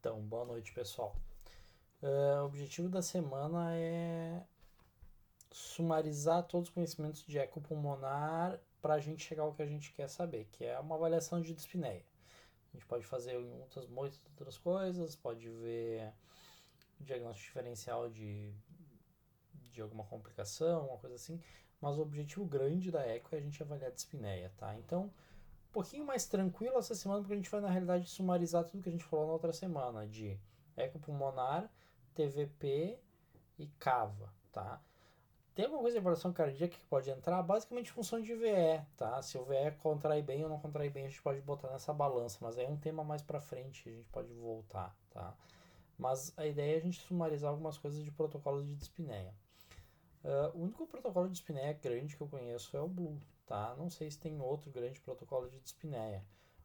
Então, boa noite, pessoal. O objetivo da semana é sumarizar todos os conhecimentos de eco pulmonar para a gente chegar ao que a gente quer saber, que é uma avaliação de dispneia. A gente pode fazer muitas outras coisas, pode ver diagnóstico diferencial de alguma complicação, uma coisa assim, mas o objetivo grande da eco é a gente avaliar a dispneia, tá? Então, um pouquinho mais tranquilo essa semana, porque a gente vai, na realidade, sumarizar tudo que a gente falou na outra semana, de eco pulmonar, TVP e cava, tá? Tem alguma coisa de avaliação cardíaca que pode entrar? Basicamente função de VE, tá? Se o VE contrai bem ou não contrai bem, a gente pode botar nessa balança, mas aí é um tema mais pra frente que a gente pode voltar, tá? Mas a ideia é a gente sumarizar algumas coisas de protocolo de dispneia. O único protocolo de dispneia grande que eu conheço é o Blue, tá? Não sei se tem outro grande protocolo de dispneia.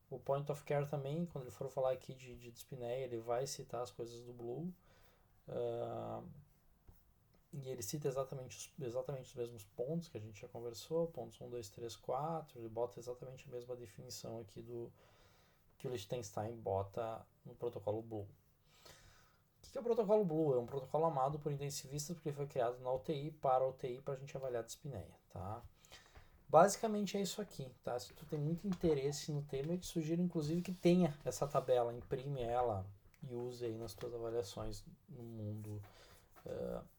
O Point of Care também, quando ele for falar aqui de dispneia, ele vai citar as coisas do Blue. E ele cita exatamente os mesmos pontos que a gente já conversou, pontos 1, 2, 3, 4, ele bota exatamente a mesma definição aqui do que o Liechtenstein bota no protocolo Blue. O que é o protocolo Blue? É um protocolo amado por intensivistas porque ele foi criado na UTI para a UTI para a gente avaliar a dispneia, tá? Basicamente é isso aqui, tá? Se tu tem muito interesse no tema, eu te sugiro inclusive que tenha essa tabela, imprime ela e use aí nas tuas avaliações no mundo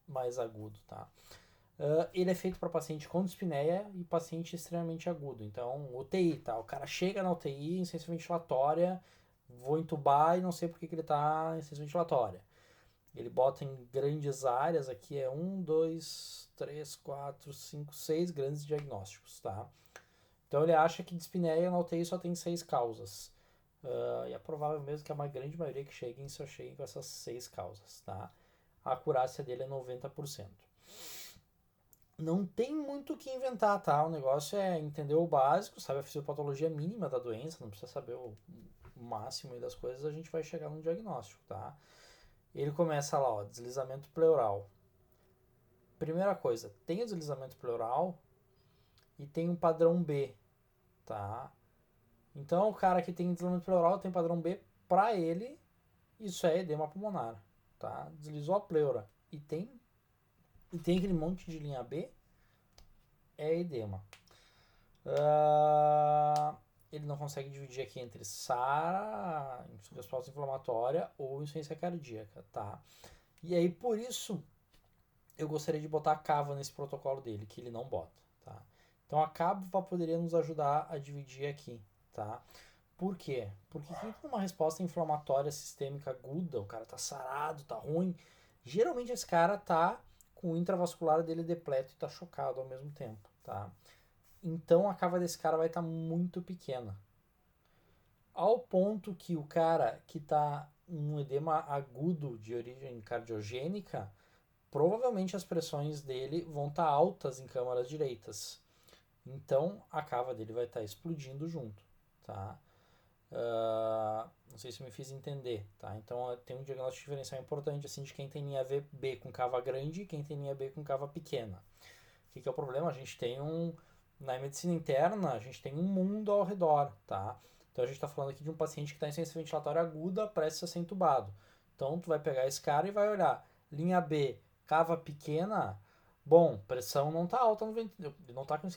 mais agudo, tá? Ele é feito para paciente com dispneia e paciente extremamente agudo. Então, UTI, tá? O cara chega na UTI, insuficiência ventilatória, vou entubar e não sei por que ele está em insuficiência ventilatória. Ele bota em grandes áreas, aqui é 1, 2, 3, 4, 5, 6 grandes diagnósticos, tá? Então ele acha que dispneia na UTI só tem 6 causas. E é provável mesmo que a grande maioria que cheguem só cheguem com essas 6 causas, tá? A acurácia dele é 90%. Não tem muito o que inventar, tá? O negócio é entender o básico, sabe a fisiopatologia mínima da doença, não precisa saber o máximo das coisas, a gente vai chegar no diagnóstico, tá? Ele começa lá, ó, deslizamento pleural. Primeira coisa, tem o deslizamento pleural e tem um padrão B, tá? Então, o cara que tem deslizamento pleural tem padrão B, pra ele, isso é edema pulmonar, tá? Deslizou a pleura e tem aquele monte de linha B, é edema. Ele não consegue dividir aqui entre SARA, resposta inflamatória ou insuficiência cardíaca, tá? E aí, por isso, eu gostaria de botar a cava nesse protocolo dele, que ele não bota, tá? Então, a cava poderia nos ajudar a dividir aqui, tá? Por quê? Porque quem tem uma resposta inflamatória sistêmica aguda, o cara tá sarado, tá ruim, geralmente esse cara tá com o intravascular dele depleto e tá chocado ao mesmo tempo, tá? Então a cava desse cara vai estar muito pequena. Ao ponto que o cara que está um edema agudo de origem cardiogênica, provavelmente as pressões dele vão estar altas em câmaras direitas. Então a cava dele vai estar explodindo junto, tá? Não sei se eu me fiz entender, tá? Então tem um diagnóstico diferencial importante assim de quem tem linha B com cava grande e quem tem linha B com cava pequena. O que é o problema? A gente tem na medicina interna, a gente tem um mundo ao redor, tá? Então a gente está falando aqui de um paciente que está em insuficiência ventilatória aguda, prestes a ser entubado. Então tu vai pegar esse cara e vai olhar, linha B, cava pequena, bom, pressão não está alta no ventrículo, não está com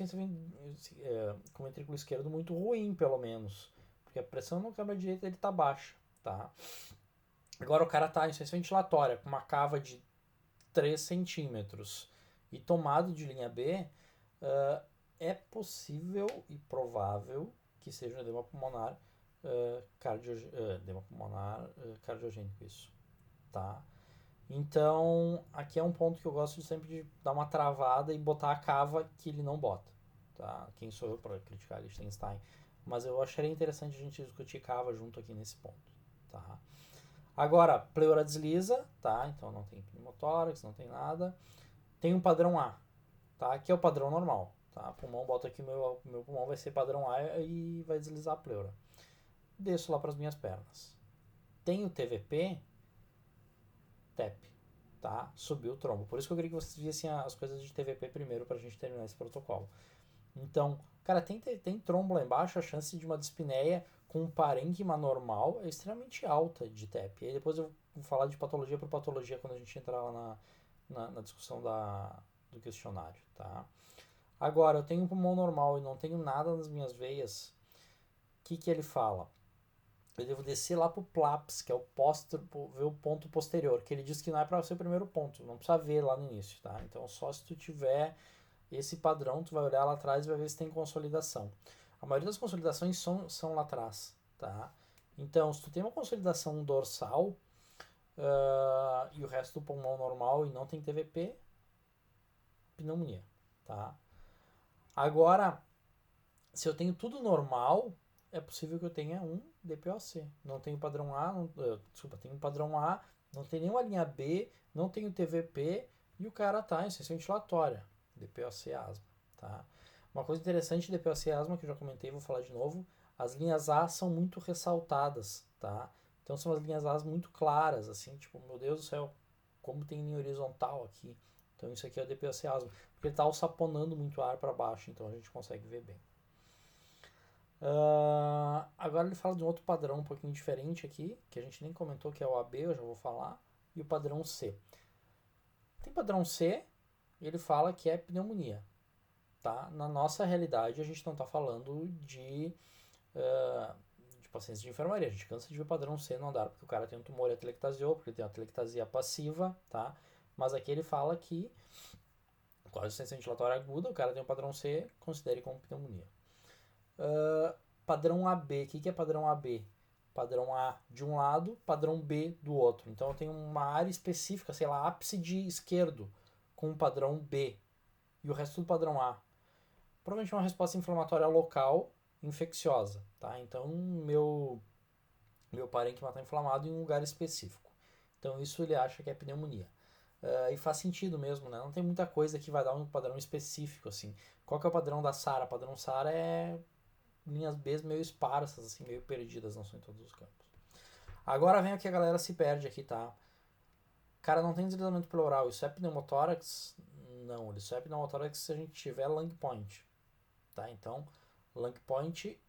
com o ventrículo esquerdo muito ruim, pelo menos, porque a pressão no câmara direita ele está baixa, tá? Agora o cara está em insuficiência ventilatória com uma cava de 3 centímetros e tomado de linha B, é possível e provável que seja um edema pulmonar, edema pulmonar cardiogênico, isso, tá? Então, aqui é um ponto que eu gosto de sempre de dar uma travada e botar a cava que ele não bota, tá? Quem sou eu para criticar Liechtenstein? Mas eu acharia interessante a gente discutir cava junto aqui nesse ponto, tá? Agora, pleura desliza, tá? Então não tem pneumotórax, não tem nada. Tem um padrão A, tá? Que é o padrão normal, tá? Pulmão, bota aqui meu pulmão vai ser padrão A e vai deslizar a pleura. Desço lá para as minhas pernas. Tem o TVP, TEP, tá? Subiu o trombo. Por isso que eu queria que vocês vissem as coisas de TVP primeiro para a gente terminar esse protocolo. Então, Cara, tem trombo lá embaixo, a chance de uma dispneia com um parênquima normal é extremamente alta de TEP. E aí depois eu vou falar de patologia por patologia quando a gente entrar lá na discussão do questionário, tá? Agora, eu tenho um pulmão normal e não tenho nada nas minhas veias. O que ele fala? Eu devo descer lá pro PLAPS, que é ver o ponto posterior, que ele diz que não é para ser o primeiro ponto, não precisa ver lá no início, tá? Então, só se tu tiver esse padrão, tu vai olhar lá atrás e vai ver se tem consolidação. A maioria das consolidações são lá atrás, tá? Então, se tu tem uma consolidação dorsal e o resto do pulmão normal e não tem TVP, pneumonia, tá? Agora, se eu tenho tudo normal, é possível que eu tenha um DPOC. Não tenho padrão A, tenho um padrão A, não tem nenhuma linha B, não tenho TVP e o cara tá em insuficiência ventilatória. DPOC asma, tá? Uma coisa interessante de DPOC asma que eu já comentei, vou falar de novo, as linhas A são muito ressaltadas, tá? Então são as linhas A muito claras, assim, tipo, meu Deus do céu, como tem linha horizontal aqui. Então isso aqui é o DPOC asma, porque ele tá alçaponando muito ar para baixo, então a gente consegue ver bem. Agora ele fala de um outro padrão um pouquinho diferente aqui, que a gente nem comentou, que é o AB, eu já vou falar, e o padrão C. Tem padrão C, ele fala que é pneumonia, tá? Na nossa realidade, a gente não está falando de pacientes de enfermaria, a gente cansa de ver padrão C no andar, porque o cara tem um tumor e atelectasiou, porque ele tem uma atelectasia passiva, tá? Mas aqui ele fala que com a insuficiência ventilatória aguda, o cara tem um padrão C, considere como pneumonia. Padrão AB, o que é padrão AB? Padrão A de um lado, padrão B do outro. Então eu tenho uma área específica, sei lá, ápice esquerdo, com o padrão B e o resto do padrão A. Provavelmente uma resposta inflamatória local infecciosa, tá? Então meu parênquima está inflamado em um lugar específico. Então isso ele acha que é pneumonia. E faz sentido mesmo, né? Não tem muita coisa que vai dar um padrão específico, assim. Qual que é o padrão da SARA? O padrão SARA é linhas B meio esparsas, assim, meio perdidas, não são em todos os campos. Agora vem o que a galera se perde aqui, tá? Cara, não tem deslizamento pleural, isso é pneumotórax? Não, isso é pneumotórax se a gente tiver lung point, tá? Então, lung point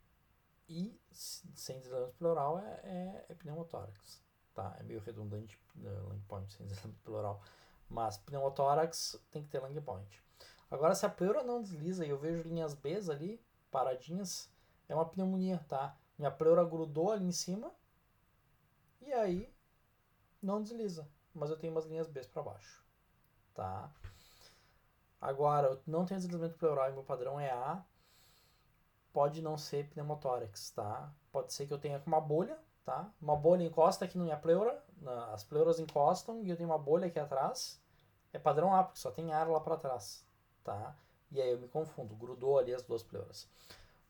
e sem deslizamento pleural é pneumotórax, tá? É meio redundante lung point sem deslizamento pleural, mas pneumotórax tem que ter lung point. Agora, se a pleura não desliza e eu vejo linhas B ali, paradinhas, é uma pneumonia, tá? Minha pleura grudou ali em cima e aí não desliza, mas eu tenho umas linhas B para baixo, tá? Agora, eu não tenho deslizamento pleural e meu padrão é A, pode não ser pneumotórax, tá? Pode ser que eu tenha uma bolha, tá? Uma bolha encosta aqui na minha pleura, as pleuras encostam e eu tenho uma bolha aqui atrás, é padrão A, porque só tem ar lá para trás, tá? E aí eu me confundo, grudou ali as duas pleuras.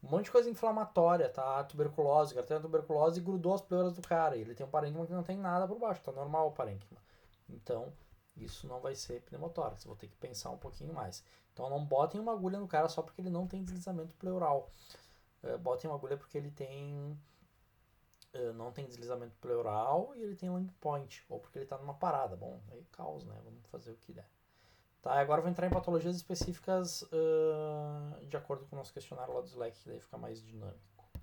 Um monte de coisa inflamatória, tá? Tuberculose, o cara tem uma tuberculose e grudou as pleuras do cara. E ele tem um parênquima que não tem nada por baixo, tá normal o parênquima. Então, isso não vai ser pneumotórax, vou ter que pensar um pouquinho mais. Então, não botem uma agulha no cara só porque ele não tem deslizamento pleural. Botem uma agulha porque ele tem não tem deslizamento pleural e ele tem lung point, ou porque ele tá numa parada. Bom, aí caos, né? Vamos fazer o que der. Tá, agora eu vou entrar em patologias específicas de acordo com o nosso questionário lá do Slack, que daí fica mais dinâmico.